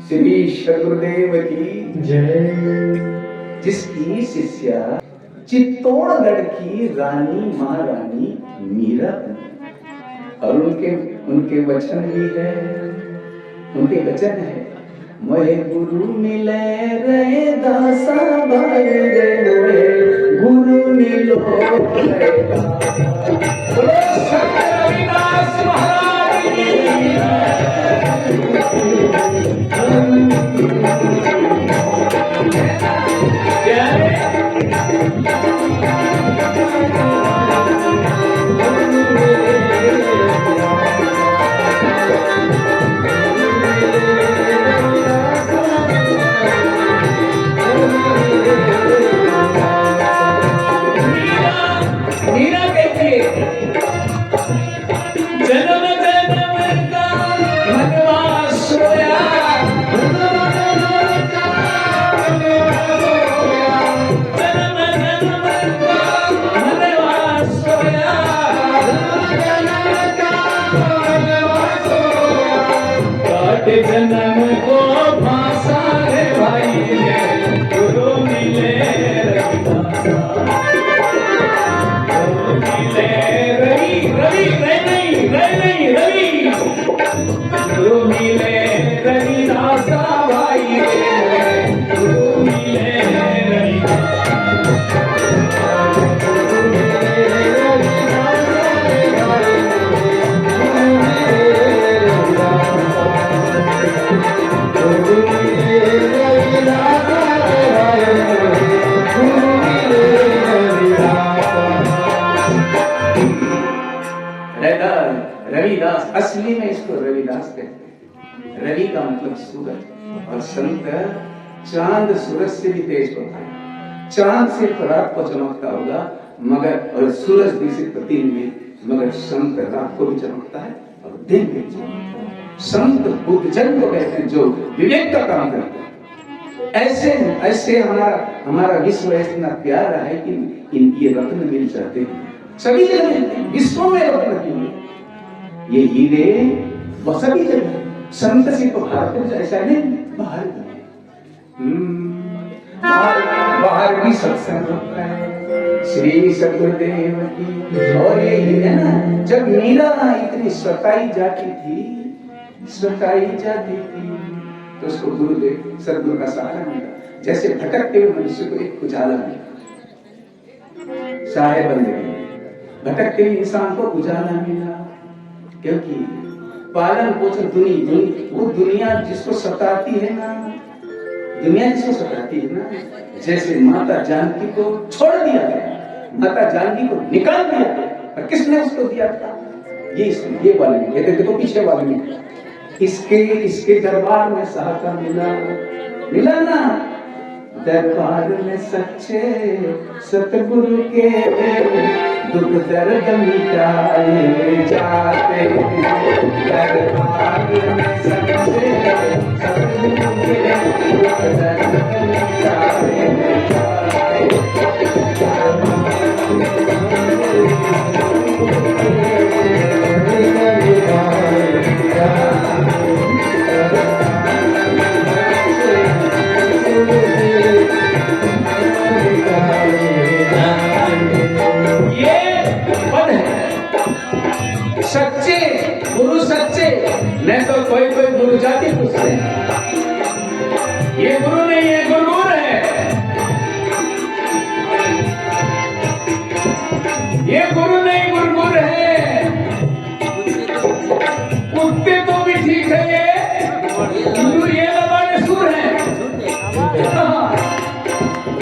श्री सदगुरुदेव की जय। जिसकी शिष्या चित्तौड़गढ़ की रानी महारानी मीरा बनी और उनके वचन भी है, उनके वचन है, मोहे गुरु मिले रे दासा भाई रे, मोहे गुरु मिलो रे दासा। बोलो संत रविदास महाराज की जन्म को भाषा रे भाई ने गुरु मिले गुरु मिले रवि रवि रवि रवि रवि गुरु मिले रविदास भाई गुरु मिले रविदास, असली में इसको रविदास कहते हैं। रवि का मतलब सूरज और संत चांद सूरज से भी तेज होता है। चांद से रात को चमकता होगा मगर और सूरज भी से प्रतिनिधि, मगर संत रात को भी चमकता है और दिन भी चमकता है। संत बुद्ध जन को कहते हैं जो विवेक का काम करते हैं। ऐसे ऐसे हमारा विश्व इतना प्यारा है कि ये रत्न मिल जाते हैं, सभी जगह विश्व में रत्न क्यों, ये हीरे वो सभी जगह। संत से तो भारत में ऐसा नहीं, बाहर बाहर भी सत्संग होता है। श्री सदगुरुदेव की। और ये है ना, जब मीरा इतनी सताई जाती थी तो उसको गुरुदेव सदगुरु का सहारा मिला। जैसे भटकते हुए मनुष्य को एक उजाला मिला, साहे बंदे भटकते हुए इंसान को उजाला मिला, क्योंकि पालन पोषण वो दुनिया जिसको सताती है ना, जैसे माता जानकी को छोड़ दिया गया, माता जानकी को निकाल दिया गया, और किसने उसको दिया था? ये वाले में देखो, पीछे वाले में इसके दरबार में सहायता मिला ना। दरबार में सच्चे सतगुरु के दुख दर्द मिटाए जाते, दरबार में सच्चे सतगुरु के दुख दर्द मिटाए सच्चे गुरु सच्चे, नहीं तो कोई गुरु जाति पूछते हैं, ये गुरु नहीं है, गुरुर है। ये गुरु नहीं, गुरुर है। कुत्ते तो भी ठीक है, ये लबाड़े सुर है।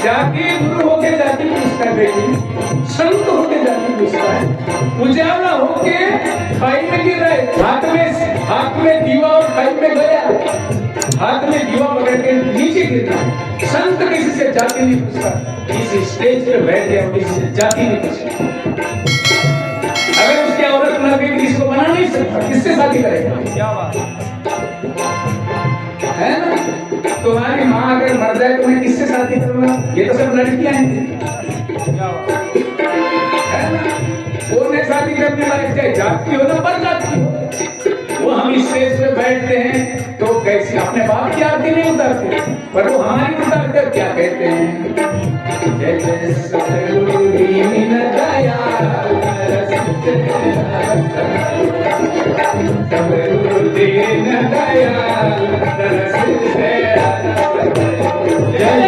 जाति गुरु होके जाति पूछता है बेटी, संत होके जाति पूछता है। उजाला होके खाई में गिर रहे, हाथ में दीवा और खाई में गया, हाथ में दीवा पकड़ के नीचे गिरना। संत किसी से जाति नहीं पूछता, इस स्टेज पे बैठ गया किसी से जाति नहीं पूछता। अगर उसकी औरत न गई किसी को बना नहीं सकता, किससे शादी करेगा? क्या बात है ना? तुम्हारी माँ अगर मर जाए तो मैं किससे शादी करूंगा? ये तो सब लड़कियां हैं, है ना? वो शादी करने वाले चाहे जाति हो ना पर जाति हो, वो हम इस स्टेज पे बैठते हैं तो कैसे अपने बाप की आरती नहीं उतारते, पर वो हमारी उतारते। क्या कहते हैं? जय जय सतगुरु दीन दयाल सतगुरु दीन दयाल तरस दया। जय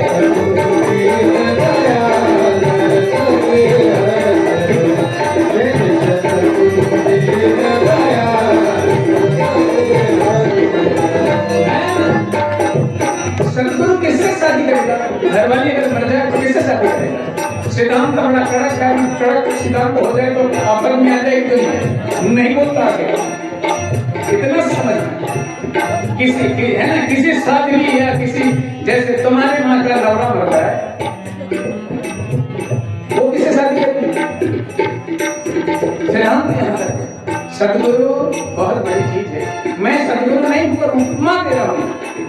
सतगुरु दीन दयाल सतगुरु किससे शादी करेगा? घर वाली अगर मर जाए तो किससे शादी करेगा? सिद्धांत बड़ा कड़क है, कड़क सिद्धांत हो जाए तो आपस में आ जाएगी दुनिया, नहीं बोलता आगे। इतना समझ किसी की है ना, किसी साधवी या किसी जैसे तुम्हारे माँ का लवड़ा मर रहा है, वो किससे शादी करेगी? सिद्धांत सतगुरु बहुत बड़ी चीज है। मैं सतगुरु नहीं हूँ, मां दे रहा हूं।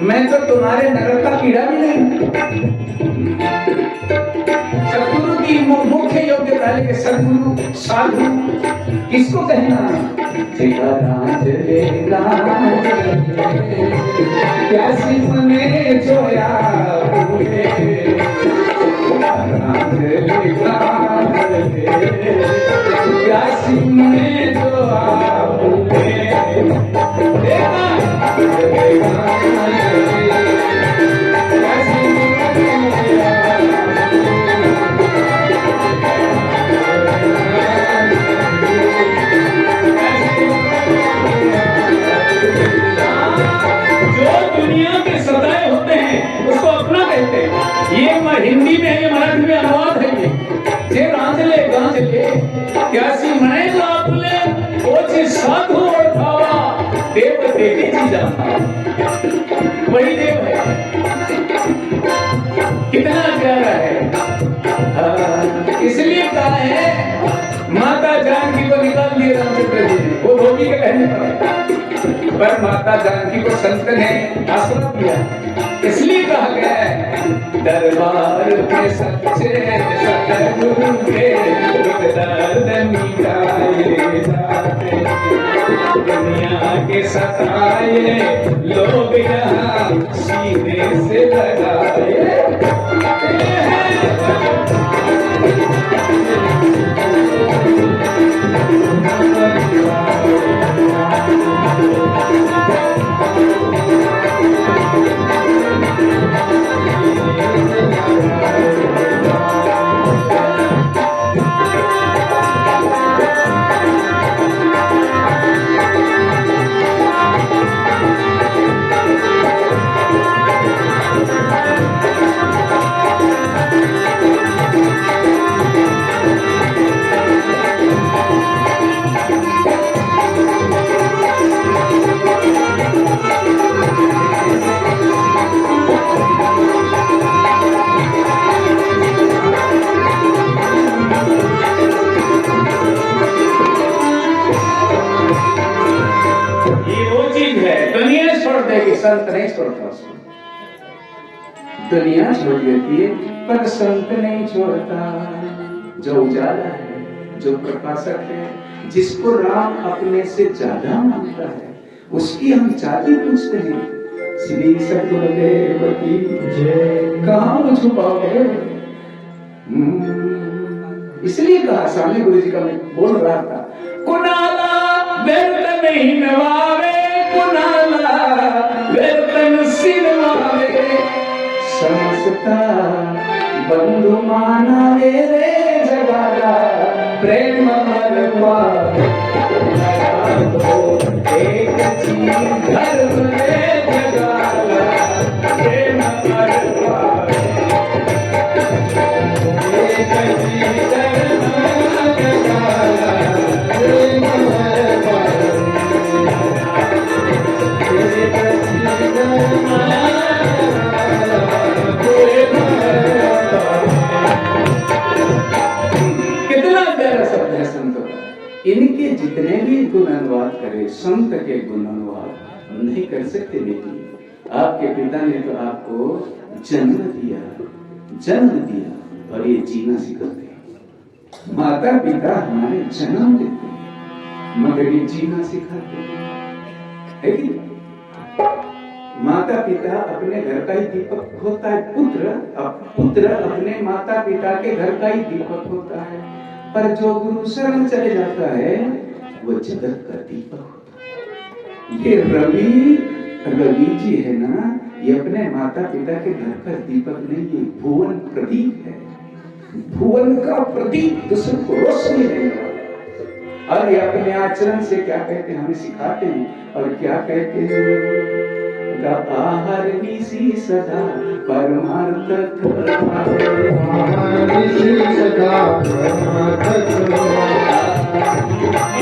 मैं तो तुम्हारे नगर का कीड़ा भी नहीं हूं। सतगुरु की मुख्य योग्यता है कि सतगुरु साधु किसको कहना? प्यासी मने जोया प्यासी में जो दुनिया के सदाए होते हैं उसको अपना कहते हैं। ये हिंदी में है, ये मराठी में अनुवाद है। ये रांझले गांझले प्यासी मने लापले ओछे साधु ओळखावा देव देवीची जाना, वही देव है। कितना प्यारा है। इसलिए कहा है माता जानकी को निकाल दिए रामचंद्र जी ने, वो धोबी के कहने पर माता जानकी को संत ने आश्रम दिया। इसलिए कहा गया है दरबार के सच्चे सतगुरु के दुख दर्द मिटाए जाते, दुनिया के सताए लोग यहाँ सीने से लगाए। संत नहीं छोड़ता उसको, दुनिया छोड़ देती है पर संत नहीं छोड़ता। जो उजाला है, जो प्रकाशक है, जिसको राम अपने से ज्यादा मानता है, उसकी हम जाति पूछते हैं। श्री सतगुरुदेव की जय। कहाँ छुपाओगे? इसलिए कहा सामने गुरु जी का मैं बोल रहा था, कुनाला व्यर्थ नहीं नवावे, कुनाला व्यर्थ सिरवावे, समझता बंधु मानावे रे जगाला, प्रेम मरवा एक चीज धर्म रे जगाला, प्रेम मरवा एक चीज धर्म जगाला, प्रेम मरवा कितना प्यारा शब्द है संतों का। इनके जितने भी गुण अनुवाद करे, संत के गुण अनुवाद नहीं कर सकते बेटी। आपके पिता ने तो आपको जन्म दिया और ये जीना सिखाते हैं। माता पिता हमारे जन्म देते हैं मगर ये जीना सिखाते हैं, है कि माता पिता अपने घर का ही दीपक होता है, पुत्र अपने माता पिता के घर का ही दीपक होता है, पर जो गुरु शरण चले जाता है वो जगत का दीपक होता है। ये रवि जी है ना, ये अपने माता पिता के घर का दीपक नहीं, ये भुवन प्रदीप है, भुवन का प्रदीप, दूसरों को रोशनी देने वाला। और ये अपने आचरण से क्या कहते हैं, हमें सिखाते हैं। और क्या कहते हैं, आहार निसी सदा परमार्थ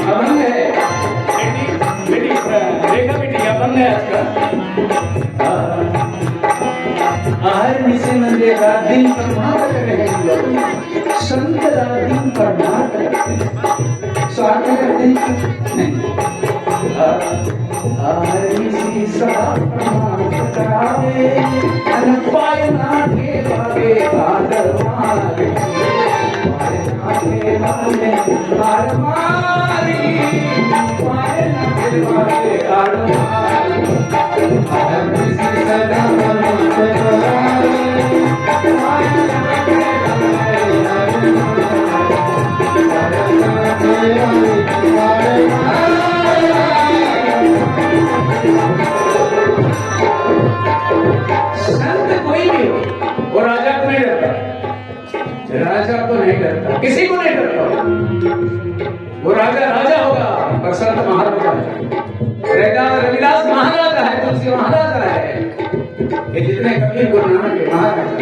अभंग है बेटी, रेखा बेटी अभंग है आज का। आहार निसी मंदिर रात दिन परमार्थ कर रहे हैं लोग, संत रात दिन परमार्थ करते हैं, स्वार्थ करते नहीं। आहार निसी सदा परमार्थ करावे, अनपाय ना के भावे आदर मारे, पाय ना के भावे आदर मारी, पाय ना के भावे आदर मारी। आहार निसी सदा परमार्थ करावे, पाय ना के भावे आदर संत कोई भी हो, वो राजा को नहीं डरता, राजा को नहीं डरता, किसी को नहीं डरता। वो राजा होगा पर संत महाराजा है। रविदास महाराजा है, तुलसी महाराजा है, ये जितने कबीर गुरु नानक के महाराजा।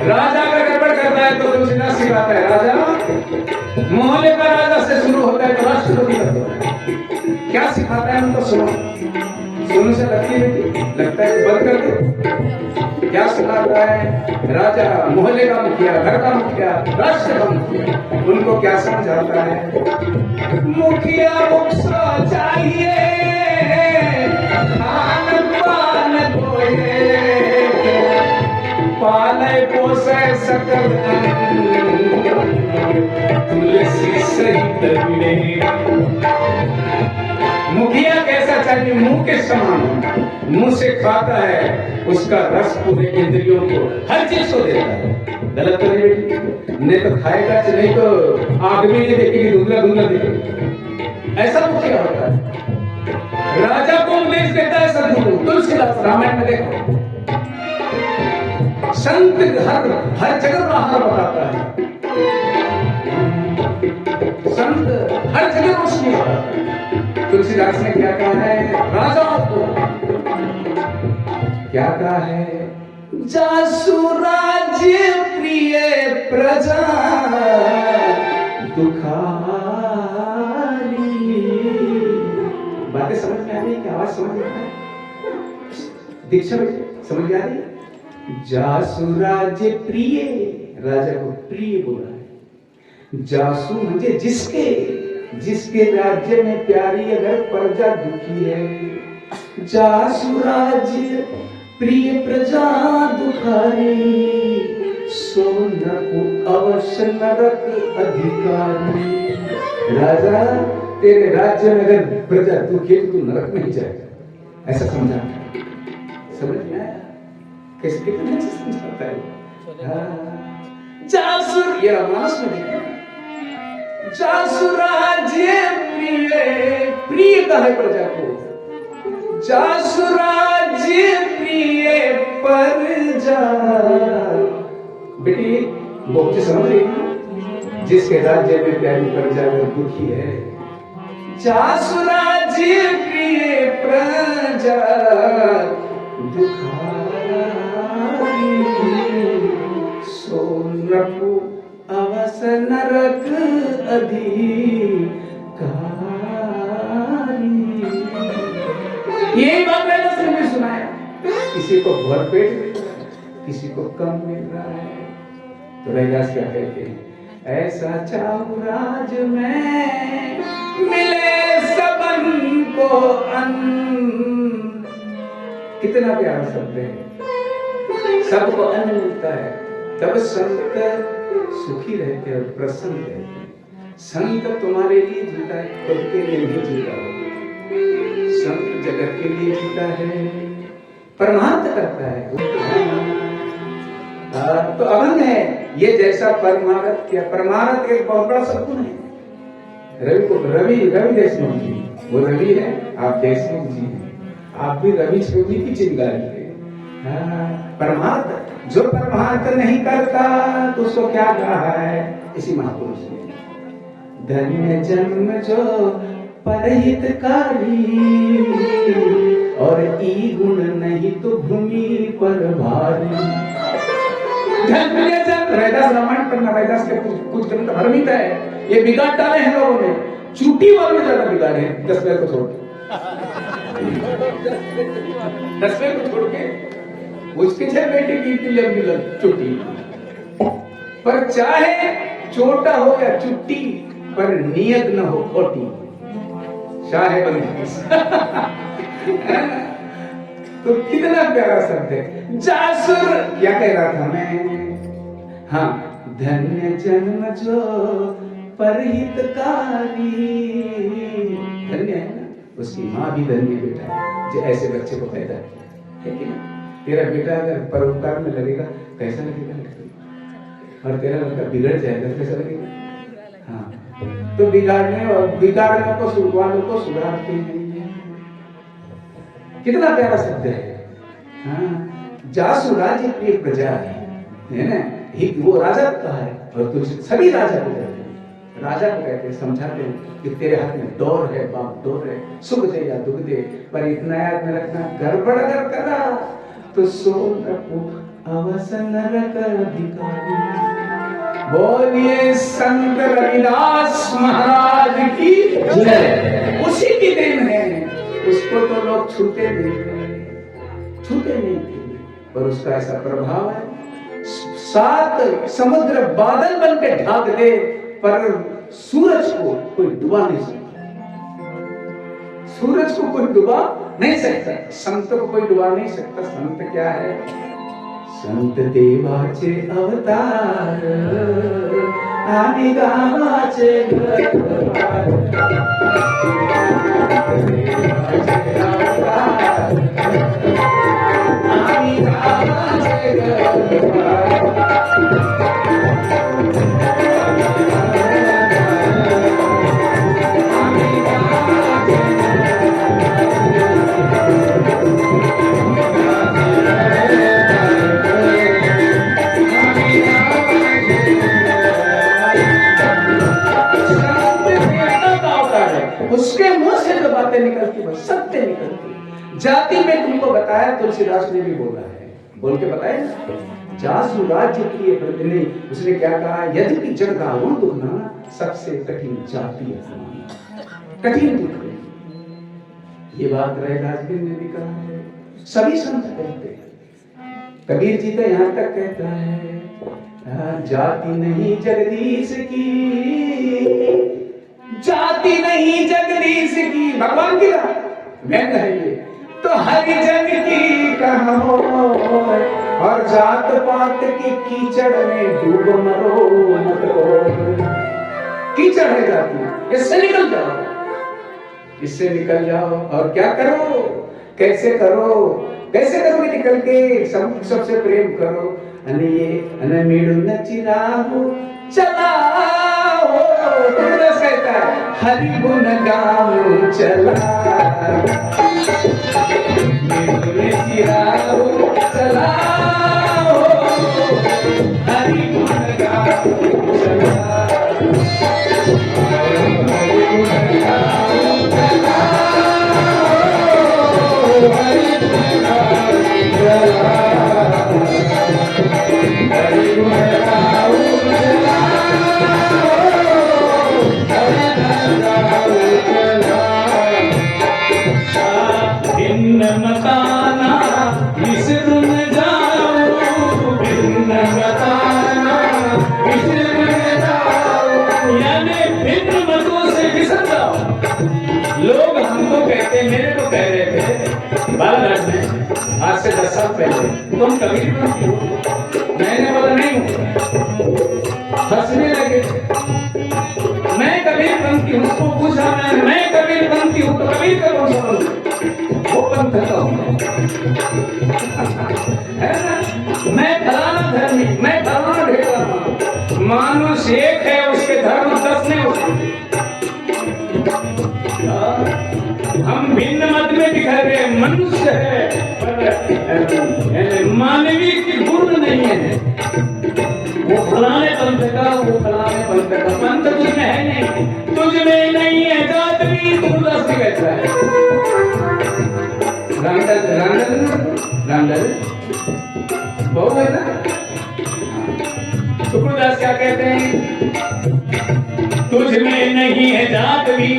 राजा अगर गड़बड़ करता है तो तुलसीदास सिखाता है, राजा मोहल्ले का राजा से शुरू होता है तो राष्ट्रपति तक होता है। क्या सिखाता है उनको सुनो, सुनने से लगती है, लगता है कि बंद कर दो। क्या सिखाता है, राजा मोहल्ले का मुखिया, घर का मुखिया, राष्ट्र का मुखिया, उनको क्या समझाता है, मुखिया मुख चाहिए खान पान धोए, पाले पोसे सकल तुलसी सहित मिले। मुखिया कैसा चाहिए, मुंह के समान, मुंह से खाता है, उसका रस पूरे इंद्रियों को, हर चीज को देता है। गलत तो नहीं तो खाएगा, नहीं तो आग में नहीं देखेगी, धुंधला धुंधला देखेगी। ऐसा मुखिया होता है। राजा को उपदेश देता है सदगुरु तुलसीदास, रामायण में देखो। संत हर जगह बाहर बताता है, संत हर जगह रोशनी बताता है। तुलसीदास ने क्या कहा है, राजाओं को क्या कहा है, जासु राज्य प्रिय प्रजा दुखारी। बातें समझ में आ रही है कि आवाज समझ में आ रही है, दीक्षा में समझ में आ रही है। जासु राज्य प्रिय, राजा को प्रिय बोला है। जासु म्हणजे जिसके राज्य में प्यारी अगर प्रजा दुखी है, जासु राज्य प्रिय प्रजा दुखारी, सो नरक अवश्य नरक अधिकारी। राजा तेरे राज्य में अगर प्रजा दुखी है तो तू नरक में ही जाएगा, ऐसा समझा। समझ में आया कैसे, कितने अच्छे समझाता है। जासुर, ये रामायण में देखा, जासु राज्य प्रिय कहा प्रजा को, जासु राज्य प्रिय प्रजा। बेटी बहुत समझ रही, जिसके राज्य में प्यारी प्रजा अगर दुखी है, जासु राज्य प्रिय प्रजा दुखारी, सो नरक अवश्य नरक अधिकारी। ये बात मैंने भी सुनाया, किसी को भरपेट मिल रहा है, किसी को कम मिल रहा है, तो रविदास क्या कहते हैं, ऐसा चाहूं राज में मिले सबन को अन्न। कितना प्यारा शब्द है, सबको अन्न मिलता है तब संत सुखी रहते और प्रसन्न रहते। संत तुम्हारे लिए जीता है, खुद के लिए नहीं जीता हो। संत जगत के लिए जीता है, परमार्थ करता है। तो अभंग है ये जैसा परमार्थ क्या, परमार्थ एक बहुत बड़ा सद्गुण है। रवि को रवि देशमुख जी, वो रवि है, आप देशमुख जी हैं, आप भी रवि जी की चिंगारी है। परमार्थ, जो परमार्थ नहीं करता तो उसको क्या कहा है इसी महापुरुष ने, धन्य जन्म जो परहितकारी, और ई गुण नहीं तो भूमि पर भारी। धन्य जन्म, रैदास रामायण पढ़ना, रैदास के कुछ ग्रंथ भ्रमित है, ये बिगाड़ डाले हैं लोगों ने, चूटी वालों ने ज्यादा बिगाड़े हैं 10 को छोड़ के 10 को छोड़ के उसके 6 बेटे की मिलन चुट्टी, पर चाहे छोटा हो या चुट्टी, पर नियत न हो खोटी, शाह बंदी। तो कितना प्यारा शब्द है। जासुर क्या कह रहा था मैं, हाँ, धन्य जन्म जो परहितकारी, धन्य है ना, उसकी माँ भी धन्य बेटा जो ऐसे बच्चे को पैदा किया है कि नहीं। तेरा बेटा अगर परोपकार में लगेगा कैसा लगेगा, और तेरा लड़का बिगड़ जाएगा कैसा लगेगा। हाँ, तो बिगाड़ने को सुधारने को सुधारते नहीं है। कितना प्यारा शब्द है। हाँ, जासु राज्य प्रिय प्रजा है ना, वो राजा का है, और तुझे सभी राजा को कहते हैं, राजा को कहते हैं, समझाते हैं कि तेरे हाथ में डोर है, बाप डोर है, सुख दे या दुख दे, पर इतना याद में रखना, गड़बड़ अगर करा तो सो अवसन नरक अधिकारी। बोलिए संत रविदास महाराज की जय। उसी की देन है, उसको तो लोग छूते नहीं थे, पर उसका ऐसा प्रभाव है, 7 समुद्र बादल बन के ढाक दे, पर सूरज को कोई डुबा नहीं सकता, सूरज को कोई डुबा नहीं सकता, संत को कोई डुबा नहीं सकता। संत क्या है, संत देवाचे अवतार, आम्ही गावाचे घरदार, आम्ही गावाचे घरदार। उसके मुंह से जो बातें निकलती वो सत्य निकलती। जाति में तुमको बताया, तुलसीदास ने भी बोला है, बोल के बताया ना, जासु राज्य प्रिय प्रजा। उसने क्या कहा, यद्यपि जग दारुण दुखना, सबसे कठिन जाति है, कठिन दुख है। ये बात रैदास ने भी कहा है, सभी संत कहते हैं। कबीर जी तो यहाँ तक कहता है, जाति नहीं जगदीश की, जाति नहीं जगदीश की, भगवान की व्यंग है ये, तो हरिजन की कहाँ हो, और जात पात की कीचड़ में डूब मरो मत रो। कीचड़ है जाति, इससे निकल जाओ, इससे निकल जाओ, और क्या करो, कैसे करोगे निकल के, सबसे प्रेम करो। अने मीडू नचिराहु चलाओ, तुलसीदास कहता है, हरि गुण गाओ चला, मीडू नचिराहु चलाओ, हरि गुण गाओ चला, हरि गुण गाओ चला, हरि गुण गाओ चला, हरि गुण गाओ चला, हरि गुण गाओ चला। भिन्न मताना विसरून जाओ, भिन्न मताना विसरून जाओ, यानी भिन्न मतों से विसर जाओ। लोग हमको कहते, मेरे को कह रहे थे बालाघाट में आज से 10 साल पहले, तुम कबीरपंथी हो? मैंने बोला नहीं हूँ, हंसने लगे। मैं कबीरपंथी हूँ, उसको पूछा मैं कबीरपंथी हूँ, तो कबीर का कौन सा पंथ? वो पंथ का हूँ। मानुष एक है, उसके धर्म 10 ने उसके। हम भिन्न मत में बिखरे, मनुष्य है पर मानवीय की गुण नहीं है। वो फलाने पंथ का, वो फलाने पंथ का। पंथ तुझ में है नहीं, तुझ में नहीं है जात भी, तुलस भी कहता है। रामदल बहु है ना। तुलसीदास क्या कहते हैं? तुझ में नहीं है जात भी,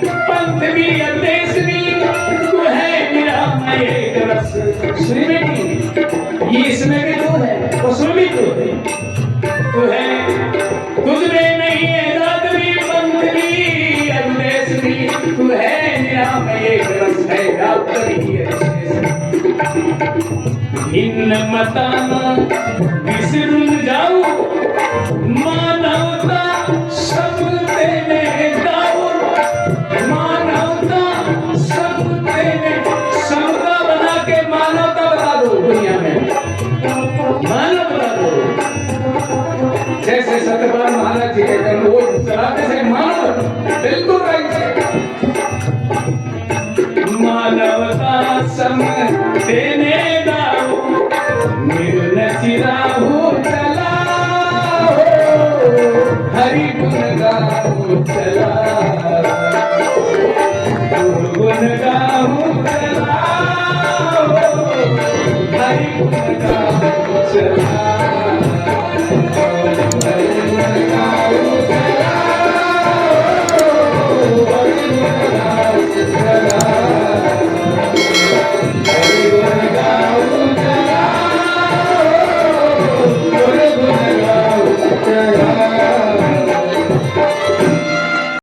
पंथ भी, अदेश भी, तू है मेरा मैं एक रस। ये इसमें भी तू है, उसमें भी तू है। तू है, तुझ में नहीं है जात भी, पंथ भी, अदेश भी, तू है मेरा मैं एक रस है। भिन्न मताना विसरून जाऊ, मानवता सब तेने दाऊ। मानवता सब तेने, समता बना के मानवता बता दो दुनिया में, मानव बता दो। जैसे सत्यपाल महाराज जी कहते हैं, वो चलाते से मानव बिल्कुल राइट है। मानवता सम तेने दाऊ, चिराहू चला, हरि गुण गाओ चला।